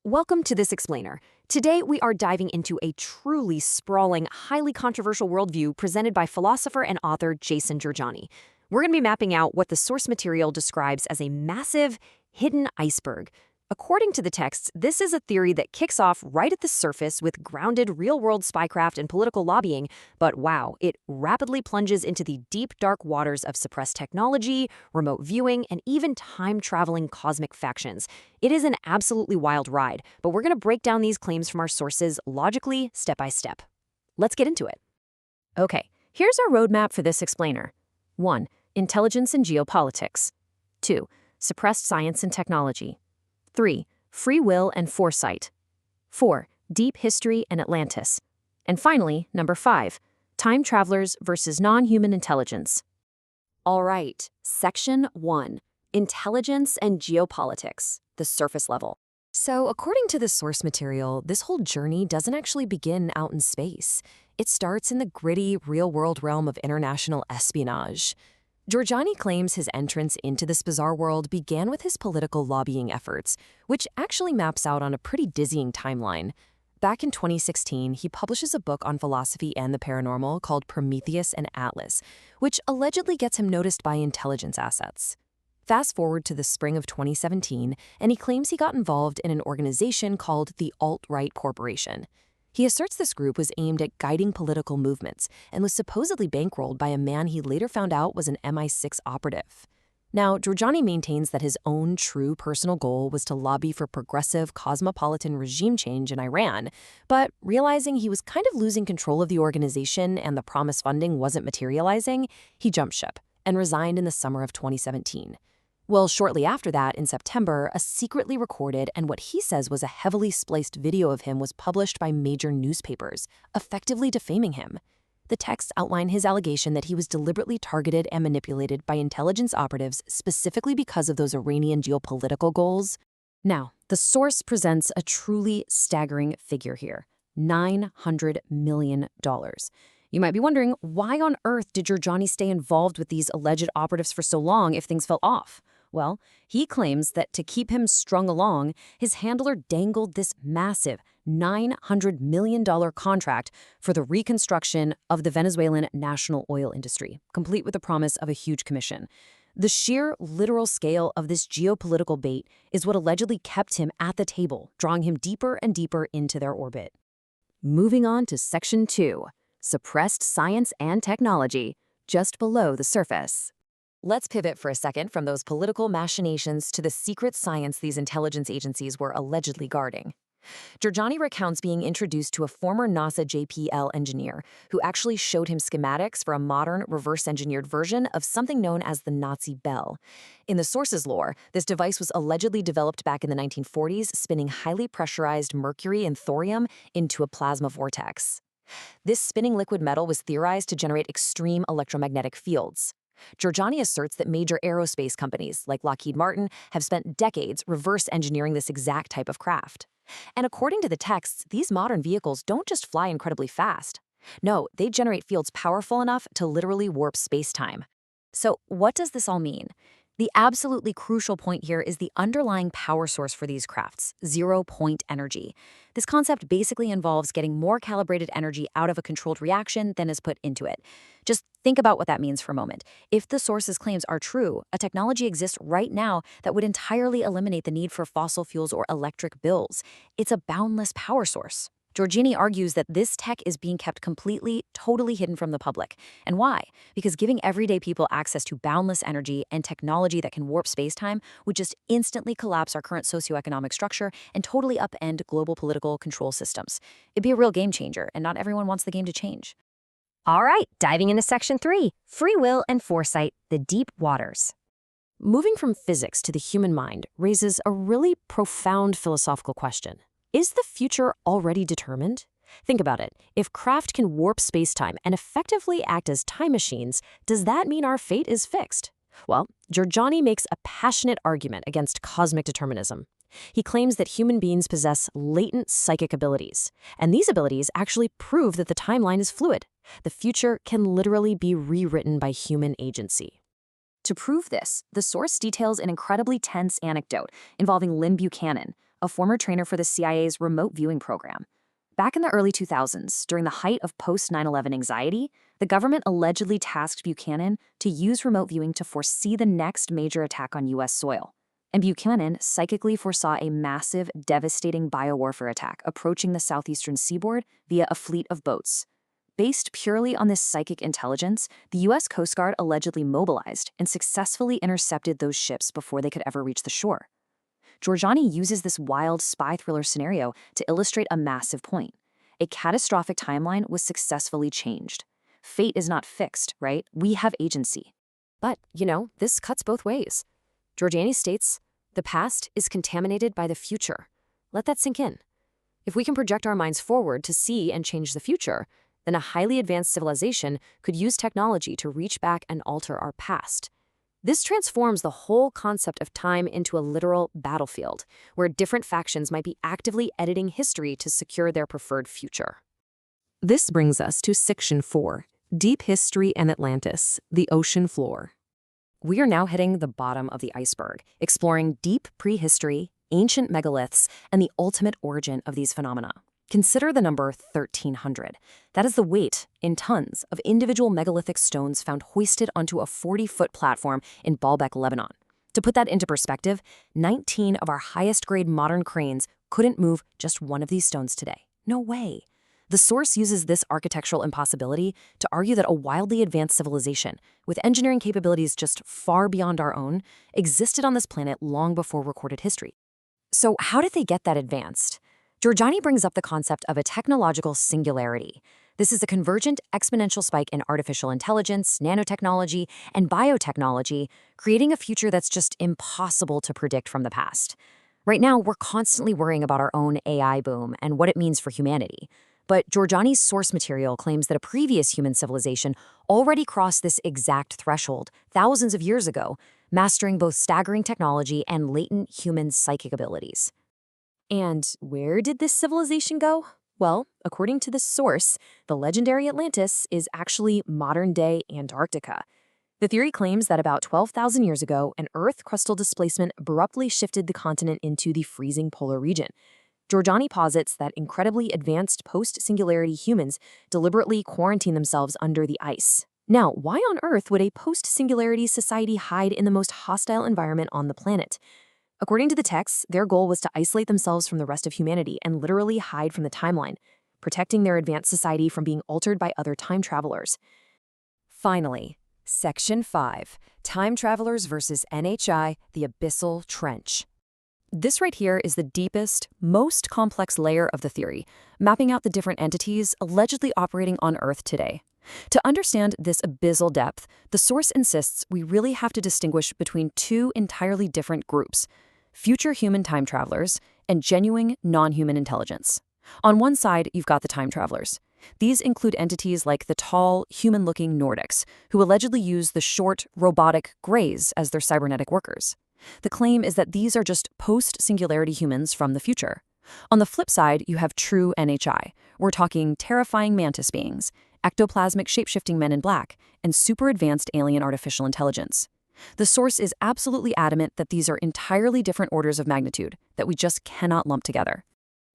Welcome to this explainer. Today we are diving into a truly sprawling, highly controversial worldview presented by philosopher and author Jason Jorjani. We're going to be mapping out what the source material describes as a massive, hidden iceberg. According to the texts, this is a theory that kicks off right at the surface with grounded real-world spycraft and political lobbying, but wow, it rapidly plunges into the deep, dark waters of suppressed technology, remote viewing, and even time-traveling cosmic factions. It is an absolutely wild ride, but we're going to break down these claims from our sources logically, step by step. Let's get into it. Okay, here's our roadmap for this explainer. 1. Intelligence and geopolitics. 2. Suppressed science and technology. 3. Free will and foresight. 4. Deep history and Atlantis. And finally, number 5. Time travelers versus non-human intelligence. All right, Section 1. Intelligence and geopolitics, the surface level. So, according to the source material, this whole journey doesn't actually begin out in space. It starts in the gritty, real-world realm of international espionage. Jorjani claims his entrance into this bizarre world began with his political lobbying efforts, which actually maps out on a pretty dizzying timeline. Back in 2016, he publishes a book on philosophy and the paranormal called Prometheus and Atlas, which allegedly gets him noticed by intelligence assets. Fast forward to the spring of 2017, and he claims he got involved in an organization called the Alt-Right Corporation. He asserts this group was aimed at guiding political movements and was supposedly bankrolled by a man he later found out was an MI6 operative. Now, Jorjani maintains that his own true personal goal was to lobby for progressive, cosmopolitan regime change in Iran, but realizing he was kind of losing control of the organization and the promised funding wasn't materializing, he jumped ship and resigned in the summer of 2017. Well, shortly after that, in September, a secretly recorded and what he says was a heavily spliced video of him was published by major newspapers, effectively defaming him. The texts outline his allegation that he was deliberately targeted and manipulated by intelligence operatives specifically because of those Iranian geopolitical goals. Now, the source presents a truly staggering figure here: $900 million. You might be wondering, why on earth did Jorjani stay involved with these alleged operatives for so long if things fell off? Well, he claims that to keep him strung along, his handler dangled this massive $900 million contract for the reconstruction of the Venezuelan national oil industry, complete with the promise of a huge commission. The sheer literal scale of this geopolitical bait is what allegedly kept him at the table, drawing him deeper and deeper into their orbit. Moving on to Section 2. Suppressed science and technology, just below the surface. Let's pivot for a second from those political machinations to the secret science these intelligence agencies were allegedly guarding. Jorjani recounts being introduced to a former NASA JPL engineer who actually showed him schematics for a modern, reverse-engineered version of something known as the Nazi bell. In the source's lore, this device was allegedly developed back in the 1940s, spinning highly pressurized mercury and thorium into a plasma vortex. This spinning liquid metal was theorized to generate extreme electromagnetic fields. Jorjani asserts that major aerospace companies, like Lockheed Martin, have spent decades reverse engineering this exact type of craft. And according to the texts, these modern vehicles don't just fly incredibly fast. No, they generate fields powerful enough to literally warp space-time. So what does this all mean? The absolutely crucial point here is the underlying power source for these crafts: zero-point energy. This concept basically involves getting more calibrated energy out of a controlled reaction than is put into it. Just think about what that means for a moment. If the source's claims are true, a technology exists right now that would entirely eliminate the need for fossil fuels or electric bills. It's a boundless power source. Jorjani argues that this tech is being kept completely, totally hidden from the public. And why? Because giving everyday people access to boundless energy and technology that can warp space-time would just instantly collapse our current socioeconomic structure and totally upend global political control systems. It'd be a real game changer, and not everyone wants the game to change. All right, diving into Section 3. Free will and foresight, the deep waters. Moving from physics to the human mind raises a really profound philosophical question. Is the future already determined? Think about it. If craft can warp space-time and effectively act as time machines, does that mean our fate is fixed? Well, Jorjani makes a passionate argument against cosmic determinism. He claims that human beings possess latent psychic abilities, and these abilities actually prove that the timeline is fluid. The future can literally be rewritten by human agency. To prove this, the source details an incredibly tense anecdote involving Lynn Buchanan, a former trainer for the CIA's remote viewing program. Back in the early 2000s, during the height of post-9/11 anxiety, the government allegedly tasked Buchanan to use remote viewing to foresee the next major attack on U.S. soil. And Buchanan psychically foresaw a massive, devastating biowarfare attack approaching the southeastern seaboard via a fleet of boats. Based purely on this psychic intelligence, the U.S. Coast Guard allegedly mobilized and successfully intercepted those ships before they could ever reach the shore. Jorjani uses this wild spy thriller scenario to illustrate a massive point. A catastrophic timeline was successfully changed. Fate is not fixed, right? We have agency. But, this cuts both ways. Jorjani states, the past is contaminated by the future. Let that sink in. If we can project our minds forward to see and change the future, then a highly advanced civilization could use technology to reach back and alter our past. This transforms the whole concept of time into a literal battlefield, where different factions might be actively editing history to secure their preferred future. This brings us to Section 4, Deep History and Atlantis, the Ocean Floor. We are now hitting the bottom of the iceberg, exploring deep prehistory, ancient megaliths, and the ultimate origin of these phenomena. Consider the number 1,300. That is the weight, in tons, of individual megalithic stones found hoisted onto a 40-foot platform in Baalbek, Lebanon. To put that into perspective, 19 of our highest-grade modern cranes couldn't move just one of these stones today. No way. The source uses this architectural impossibility to argue that a wildly advanced civilization, with engineering capabilities just far beyond our own, existed on this planet long before recorded history. So how did they get that advanced? Jorjani brings up the concept of a technological singularity. This is a convergent exponential spike in artificial intelligence, nanotechnology, and biotechnology, creating a future that's just impossible to predict from the past. Right now, we're constantly worrying about our own AI boom and what it means for humanity. But Jorjani's source material claims that a previous human civilization already crossed this exact threshold thousands of years ago, mastering both staggering technology and latent human psychic abilities. And where did this civilization go? Well, according to this source, the legendary Atlantis is actually modern-day Antarctica. The theory claims that about 12,000 years ago, an Earth crustal displacement abruptly shifted the continent into the freezing polar region. Jorjani posits that incredibly advanced post-singularity humans deliberately quarantine themselves under the ice. Now, why on earth would a post-singularity society hide in the most hostile environment on the planet? According to the texts, their goal was to isolate themselves from the rest of humanity and literally hide from the timeline, protecting their advanced society from being altered by other time travelers. Finally, Section 5, Time Travelers versus NHI, the Abyssal Trench. This right here is the deepest, most complex layer of the theory, mapping out the different entities allegedly operating on Earth today. To understand this abyssal depth, the source insists we really have to distinguish between two entirely different groups: future human time travelers and genuine non-human intelligence. On one side, you've got the time travelers. These include entities like the tall, human-looking Nordics, who allegedly use the short, robotic Greys as their cybernetic workers. The claim is that these are just post-singularity humans from the future. On the flip side, you have true NHI. We're talking terrifying mantis beings, ectoplasmic shape-shifting men in black, and super-advanced alien artificial intelligence. The source is absolutely adamant that these are entirely different orders of magnitude that we just cannot lump together.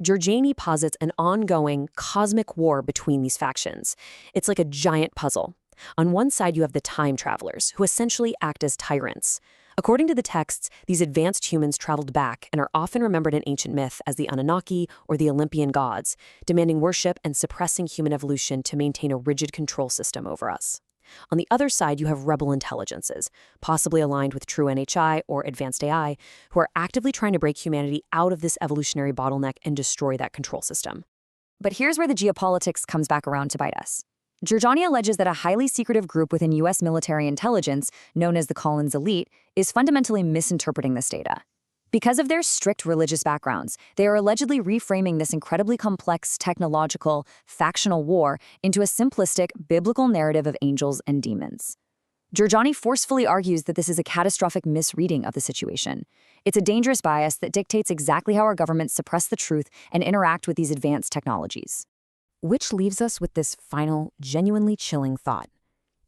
Jorjani posits an ongoing cosmic war between these factions. It's like a giant puzzle. On one side, you have the time travelers, who essentially act as tyrants. According to the texts, these advanced humans traveled back and are often remembered in ancient myth as the Anunnaki or the Olympian gods, demanding worship and suppressing human evolution to maintain a rigid control system over us. On the other side, you have rebel intelligences, possibly aligned with true NHI or advanced AI, who are actively trying to break humanity out of this evolutionary bottleneck and destroy that control system. But here's where the geopolitics comes back around to bite us. Jorjani alleges that a highly secretive group within U.S. military intelligence, known as the Collins Elite, is fundamentally misinterpreting this data. Because of their strict religious backgrounds, they are allegedly reframing this incredibly complex technological, factional war into a simplistic, biblical narrative of angels and demons. Jorjani forcefully argues that this is a catastrophic misreading of the situation. It's a dangerous bias that dictates exactly how our governments suppress the truth and interact with these advanced technologies. Which leaves us with this final, genuinely chilling thought.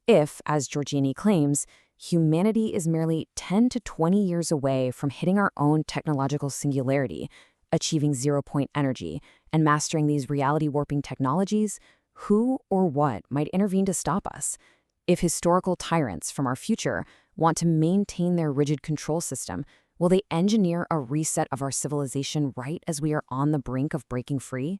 If, as Jorjani claims, humanity is merely 10 to 20 years away from hitting our own technological singularity, achieving zero-point energy, and mastering these reality-warping technologies, who or what might intervene to stop us? If historical tyrants from our future want to maintain their rigid control system, will they engineer a reset of our civilization right as we are on the brink of breaking free?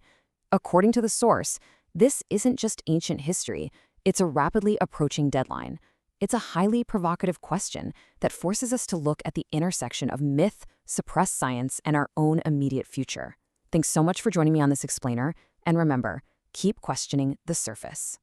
According to the source, this isn't just ancient history, it's a rapidly approaching deadline. It's a highly provocative question that forces us to look at the intersection of myth, suppressed science, and our own immediate future. Thanks so much for joining me on this explainer, and remember, keep questioning the surface.